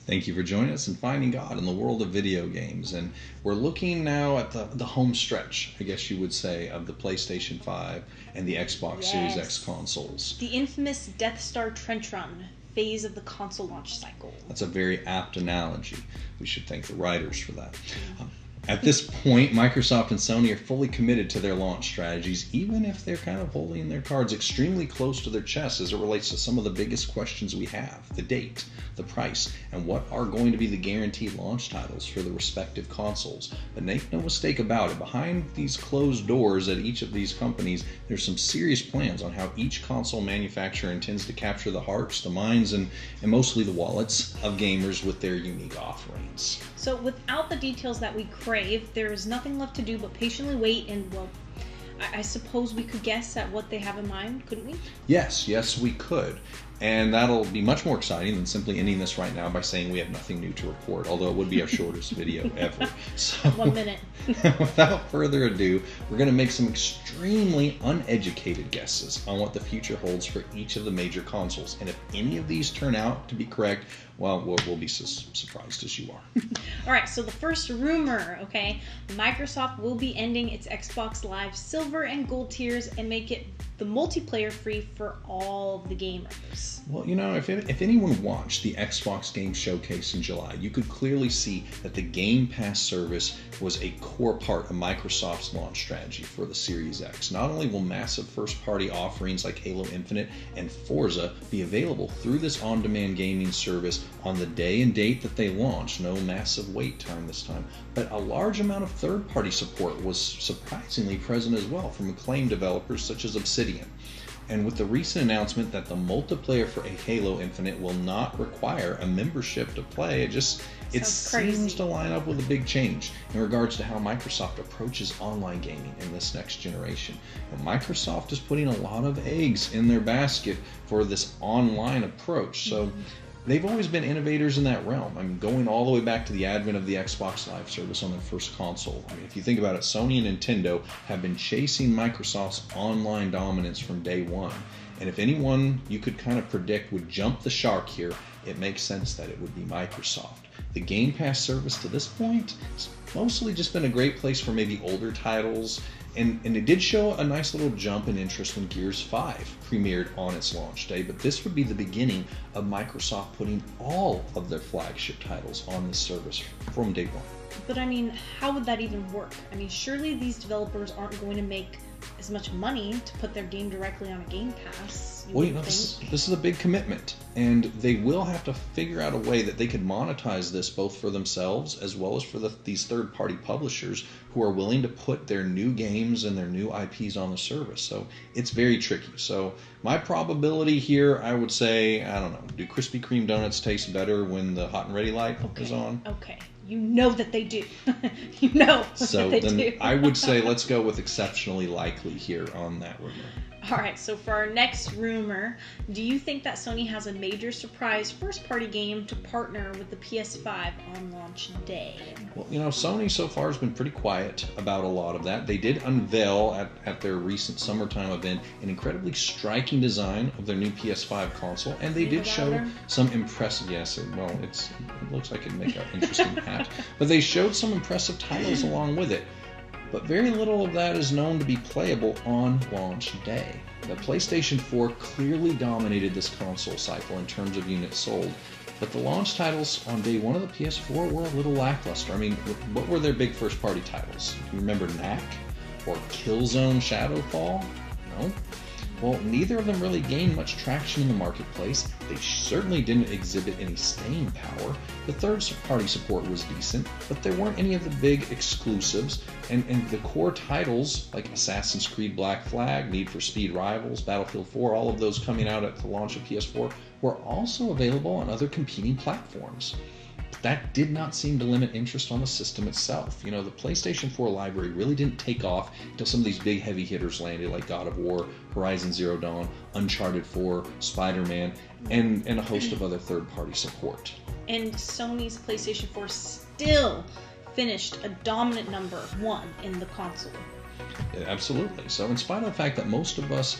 Thank you for joining us in Finding God in the world of video games. And we're looking now at the home stretch, I guess you would say, of the PlayStation 5 and the Xbox Series X consoles. The infamous Death Star trench run phase of the console launch cycle. That's a very apt analogy. We should thank the writers for that. At this point, Microsoft and Sony are fully committed to their launch strategies, even if they're kind of holding their cards extremely close to their chest as it relates to some of the biggest questions we have: the date, the price, and what are going to be the guaranteed launch titles for the respective consoles. But make no mistake about it, behind these closed doors at each of these companies, there's some serious plans on how each console manufacturer intends to capture the hearts, the minds, and mostly the wallets of gamers with their unique offerings. So without the details that we crave, there is nothing left to do but patiently wait and, well, I suppose we could guess at what they have in mind, couldn't we? Yes, we could. And that'll be much more exciting than simply ending this right now by saying we have nothing new to report, although it would be our shortest video ever. So, 1 minute. Without further ado, we're going to make some extremely uneducated guesses on what the future holds for each of the major consoles. And if any of these turn out to be correct, well, we'll be as surprised as you are. All right, so the first rumor, okay, Microsoft will be ending its Xbox Live Silver and Gold tiers and make it the multiplayer free for all of the gamers. Well, you know, if anyone watched the Xbox Game Showcase in July, you could clearly see that the Game Pass service was a core part of Microsoft's launch strategy for the Series X. Not only will massive first-party offerings like Halo Infinite and Forza be available through this on-demand gaming service on the day and date that they launch, no massive wait time this time, but a large amount of third-party support was surprisingly present as well from acclaimed developers such as Obsidian. And with the recent announcement that the multiplayer for Halo Infinite will not require a membership to play, it seems to line up with a big change in regards to how Microsoft approaches online gaming in this next generation. And Microsoft is putting a lot of eggs in their basket for this online approach. So they've always been innovators in that realm. I mean, going all the way back to the advent of the Xbox Live service on their first console. I mean, if you think about it, Sony and Nintendo have been chasing Microsoft's online dominance from day one. And if anyone you could kind of predict would jump the shark here, it makes sense that it would be Microsoft. The Game Pass service to this point has mostly just been a great place for maybe older titles, and it did show a nice little jump in interest when Gears 5 premiered on its launch day, but this would be the beginning of Microsoft putting all of their flagship titles on this service from day one. But I mean, how would that even work? I mean, surely these developers aren't going to make as much money to put their game directly on a Game Pass. Well, you know, this is a big commitment, and they will have to figure out a way that they could monetize this both for themselves as well as for these third-party publishers who are willing to put their new games and their new IPs on the service. So it's very tricky. So my probability here, I would say, I don't know, do Krispy Kreme donuts taste better when the hot and ready light is on? Okay. You know that they do. You know so that they then do. I would say let's go with exceptionally likely here on that rumor. All right, so for our next rumor, do you think that Sony has a major surprise first-party game to partner with the PS5 on launch day? Well, you know, Sony so far has been pretty quiet about a lot of that. They did unveil at their recent summertime event an incredibly striking design of their new PS5 console, and they did show some impressive, yes, well, it looks like it'd make an interesting hat, but they showed some impressive titles along with it. But very little of that is known to be playable on launch day. The PlayStation 4 clearly dominated this console cycle in terms of units sold, but the launch titles on day one of the PS4 were a little lackluster. I mean, what were their big first-party titles? Do you remember Knack or Killzone Shadowfall? No? Well, neither of them really gained much traction in the marketplace. They certainly didn't exhibit any staying power. The third-party support was decent, but there weren't any of the big exclusives, and the core titles like Assassin's Creed Black Flag, Need for Speed Rivals, Battlefield 4, all of those coming out at the launch of PS4 were also available on other competing platforms. That did not seem to limit interest on the system itself. You know, the PlayStation 4 library really didn't take off until some of these big heavy hitters landed, like God of War, Horizon Zero Dawn, Uncharted 4, Spider-Man, and a host of other third-party support. And Sony's PlayStation 4 still finished a dominant number 1 in the console. Absolutely. So in spite of the fact that most of us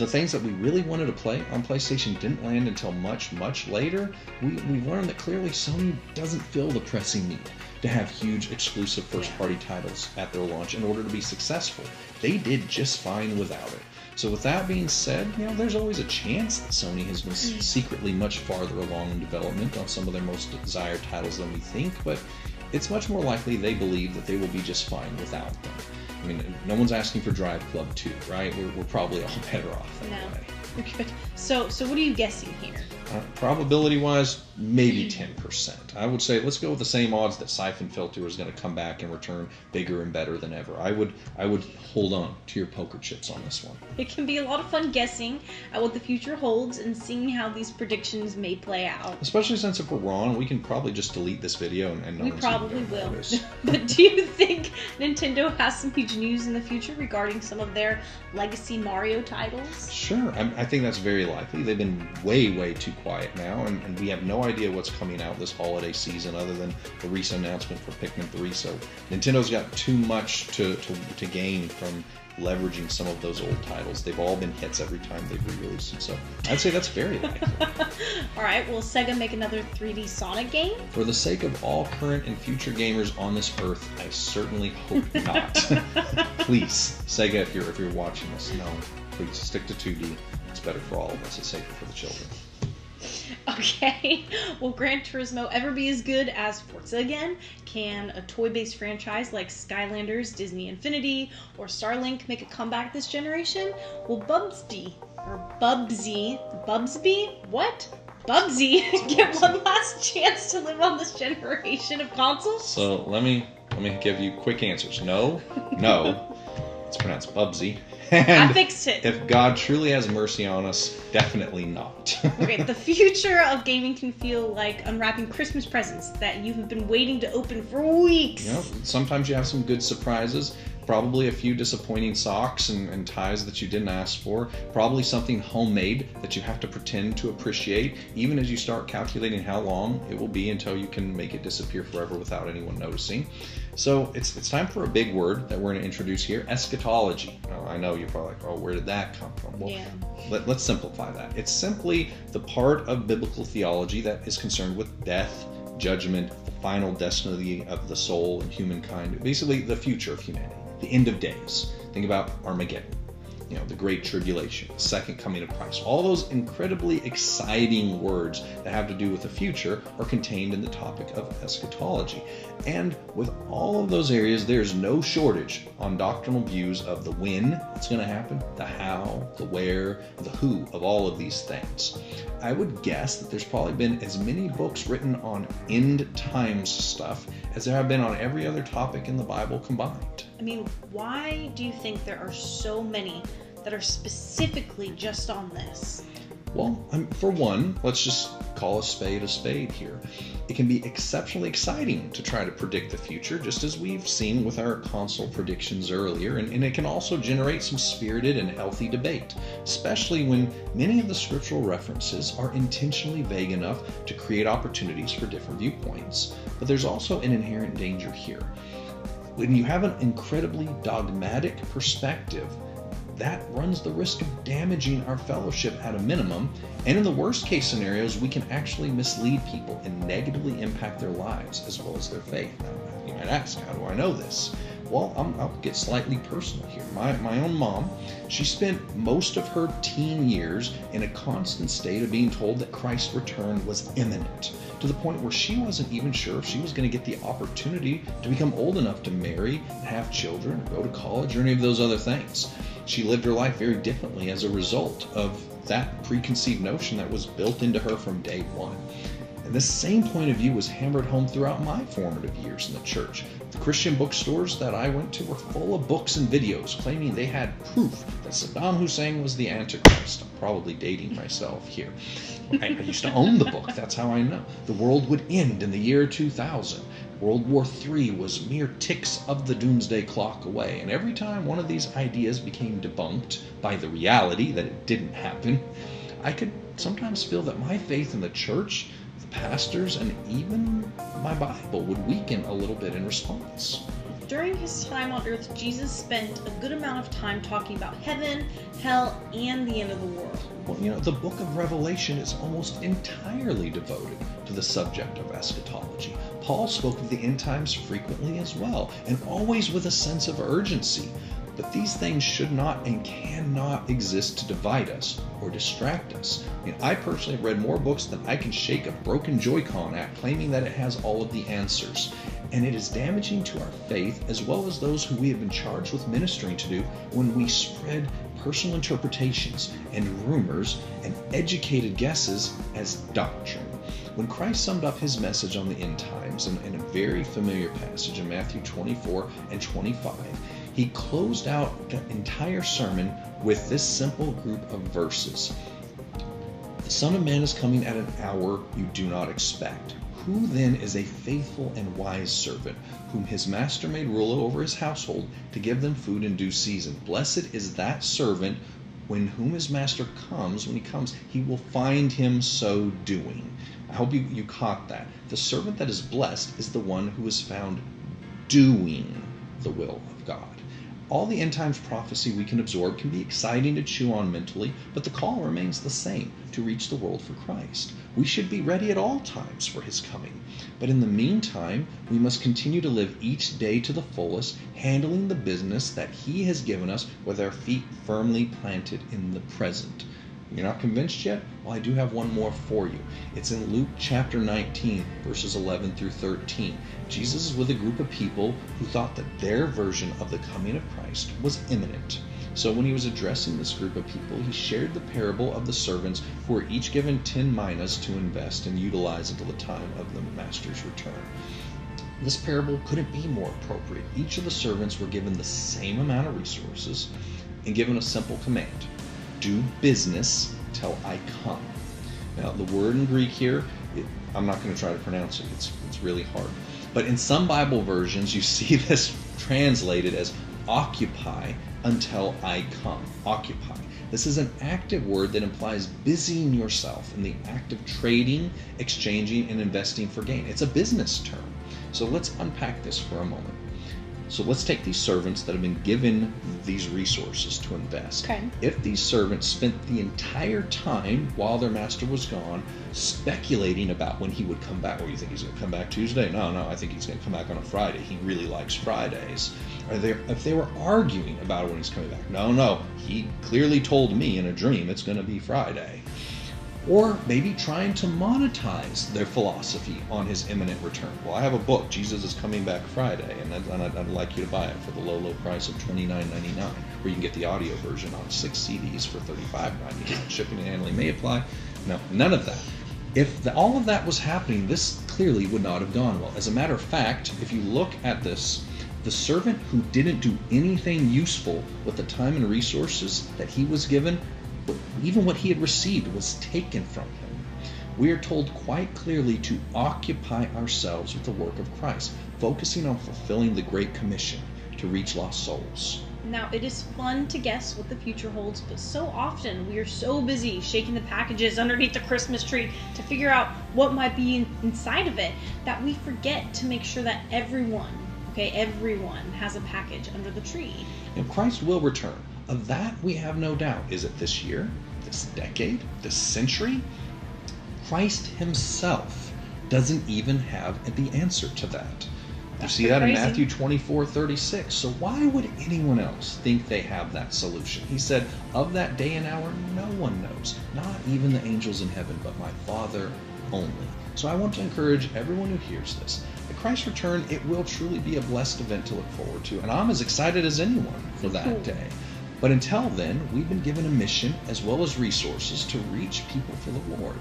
the things that we really wanted to play on PlayStation didn't land until much, much later, we've learned that clearly Sony doesn't feel the pressing need to have huge exclusive first-party titles at their launch in order to be successful. They did just fine without it. So with that being said, there's always a chance that Sony has been secretly much farther along in development on some of their most desired titles than we think, but it's much more likely they believe that they will be just fine without them. I mean, no one's asking for Drive Club 2, right? We're probably all better off that way. Good. So what are you guessing here? Probability-wise, maybe 10%. I would say let's go with the same odds that Siphon Filter is going to come back and return bigger and better than ever. I would hold on to your poker chips on this one. It can be a lot of fun guessing at what the future holds and seeing how these predictions may play out. Especially since if we're wrong, we can probably just delete this video and no one's probably even will. Notice. But do you think Nintendo has some huge news in the future regarding some of their legacy Mario titles? Sure. I think that's very likely. They've been way, way too quiet now, and we have no idea what's coming out this holiday season other tthan the recent announcement for Pikmin 3. So Nintendo's got too much to gain from leveraging some of those old titles. They've all been hits every time they've re-released them. So I'd say that's very likely. All right, will Sega make another 3D Sonic game? For the sake of all current and future gamers on this earth, I certainly hope not. Please, Sega, if you're watching this, no, please stick to 2D. It's better for all of us. It's safer for the children. Okay, will Gran Turismo ever be as good as Forza again? Can a toy-based franchise like Skylanders, Disney Infinity, or Starlink make a comeback this generation? Will Bubsy get one last chance to live on this generation of consoles? So let me give you quick answers. No, it's pronounced Bubsy. And I fixed it. If God truly has mercy on us, definitely not. Okay, the future of gaming can feel like unwrapping Christmas presents that you have been waiting to open for weeks. Sometimes you have some good surprises. Probably a few disappointing socks and ties that you didn't ask for. Probably something homemade that you have to pretend to appreciate, even as you start calculating how long it will be until you can make it disappear forever without anyone noticing. So it's time for a big word that we're going to introduce here, eschatology. Now, I know you're probably like, oh, where did that come from? Well, let's simplify that. It's simply the part of biblical theology that is concerned with death, judgment, the final destiny of the soul and humankind, basically the future of humanity, the end of days. Think about Armageddon, the Great Tribulation, the second coming of Christ. All those incredibly exciting words that have to do with the future are contained in the topic of eschatology. And with all of those areas, there's no shortage on doctrinal views of the when it's going to happen, the how, the where, the who of all of these things. I would guess that there's probably been as many books written on end times stuff as there have been on every other topic in the Bible combined. I mean, why do you think there are so many that are specifically just on this? Well, for one, let's just call a spade here. It can be exceptionally exciting to try to predict the future, just as we've seen with our console predictions earlier, and it can also generate some spirited and healthy debate, especially when many of the scriptural references are intentionally vague enough to create opportunities for different viewpoints. But there's also an inherent danger here. When you have an incredibly dogmatic perspective, that runs the risk of damaging our fellowship at a minimum, and in the worst case scenarios, we can actually mislead people and negatively impact their lives as well as their faith. Now, you might ask, how do I know this? Well, I'll get slightly personal here. My own mom, she spent most of her teen years in a constant state of being told that Christ's return was imminent, to the point where she wasn't even sure if she was going to get the opportunity to become old enough to marry and have children or go to college or any of those other things. She lived her life very differently as a result of that preconceived notion that was built into her from day one. And this same point of view was hammered home throughout my formative years in the church. The Christian bookstores that I went to were full of books and videos claiming they had proof that Saddam Hussein was the Antichrist. I'm probably dating myself here. I used to own the book, that's how I know. The world would end in the year 2000. World War III was mere ticks of the doomsday clock away, and every time one of these ideas became debunked by the reality that it didn't happen, I could sometimes feel that my faith in the church, the pastors, and even my Bible would weaken a little bit in response. during his time on earth, Jesus spent a good amount of time talking about heaven, hell, and the end of the world. Well, the book of Revelation is almost entirely devoted to the subject of eschatology. Paul spoke of the end times frequently as well, and always with a sense of urgency. But these things should not and cannot exist to divide us or distract us. I personally have read more books than I can shake a broken Joy-Con at, claiming that it has all of the answers. And it is damaging to our faith, as well as those who we have been charged with ministering to do, when we spread personal interpretations and rumors and educated guesses as doctrine. When Christ summed up his message on the end times in a very familiar passage in Matthew 24 and 25, he closed out the entire sermon with this simple group of verses. The Son of Man is coming at an hour you do not expect. Who then is a faithful and wise servant, whom his master made ruler over his household, to give them food in due season? Blessed is that servant when whom his master comes. When he comes, he will find him so doing. I hope you caught that. The servant that is blessed is the one who is found doing the will of God. All the end times prophecy we can absorb can be exciting to chew on mentally, but the call remains the same, to reach the world for Christ. We should be ready at all times for his coming. But in the meantime, we must continue to live each day to the fullest, handling the business that he has given us with our feet firmly planted in the present. You're not convinced yet? Well, I do have one more for you. It's in Luke chapter 19, verses 11 through 13. Jesus is with a group of people who thought that their version of the coming of Christ was imminent. So when he was addressing this group of people, he shared the parable of the servants who were each given 10 minas to invest and utilize until the time of the master's return. This parable couldn't be more appropriate. Each of the servants were given the same amount of resources and given a simple command: do business till I come. Now, the word in Greek here, I'm not going to try to pronounce it. It's really hard. But in some Bible versions, you see this translated as occupy until I come. Occupy. This is an active word that implies busying yourself in the act of trading, exchanging, and investing for gain. It's a business term. So let's unpack this for a moment. So let's take these servants that have been given these resources to invest. Okay. If these servants spent the entire time while their master was gone speculating about when he would come back, you think he's going to come back Tuesday? No, I think he's going to come back on a Friday. He really likes Fridays. If they were arguing about when he's coming back, no, he clearly told me in a dream it's going to be Friday. Or maybe trying to monetize their philosophy on his imminent return. Well, I have a book, Jesus is Coming Back Friday, and I'd like you to buy it for the low price of $29.99, where you can get the audio version on 6 CDs for $35.99. Shipping and handling may apply. No, none of that. If all of that was happening, this clearly would not have gone well. As a matter of fact, if you look at this, the servant who didn't do anything useful with the time and resources that he was given, even what he had received, was taken from him. We are told quite clearly to occupy ourselves with the work of Christ, focusing on fulfilling the Great Commission to reach lost souls. Now, it is fun to guess what the future holds, but so often we are so busy shaking the packages underneath the Christmas tree to figure out what might be inside of it that we forget to make sure that everyone has a package under the tree. And Christ will return. Of that, we have no doubt. Is it this year, this decade, this century? Christ himself doesn't even have the answer to that. You see that in Matthew 24:36. So why would anyone else think they have that solution? He said, of that day and hour, no one knows, not even the angels in heaven, but my Father only. So I want to encourage everyone who hears this. At Christ's return, it will truly be a blessed event to look forward to, and I'm as excited as anyone for that day. But until then, we've been given a mission as well as resources to reach people for the Lord.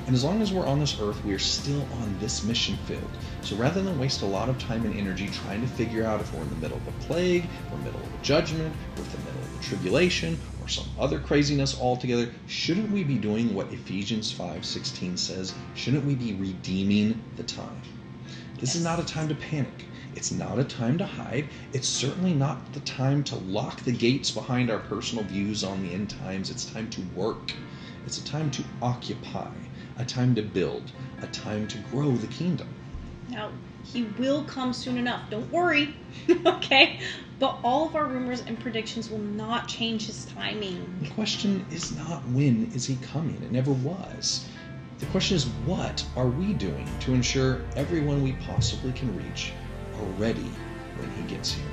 And as long as we're on this earth, we are still on this mission field. So rather than waste a lot of time and energy trying to figure out if we're in the middle of a plague, or in the middle of a judgment, or in the middle of a tribulation, or some other craziness altogether, shouldn't we be doing what Ephesians 5:16 says? Shouldn't we be redeeming the time? This is not a time to panic. It's not a time to hide. It's certainly not the time to lock the gates behind our personal views on the end times. It's time to work. It's a time to occupy, a time to build, a time to grow the kingdom. Now, He will come soon enough. Don't worry. Okay? But all of our rumors and predictions will not change his timing. The question is not when is he coming. It never was. The question is, what are we doing to ensure everyone we possibly can reach are ready when he gets here?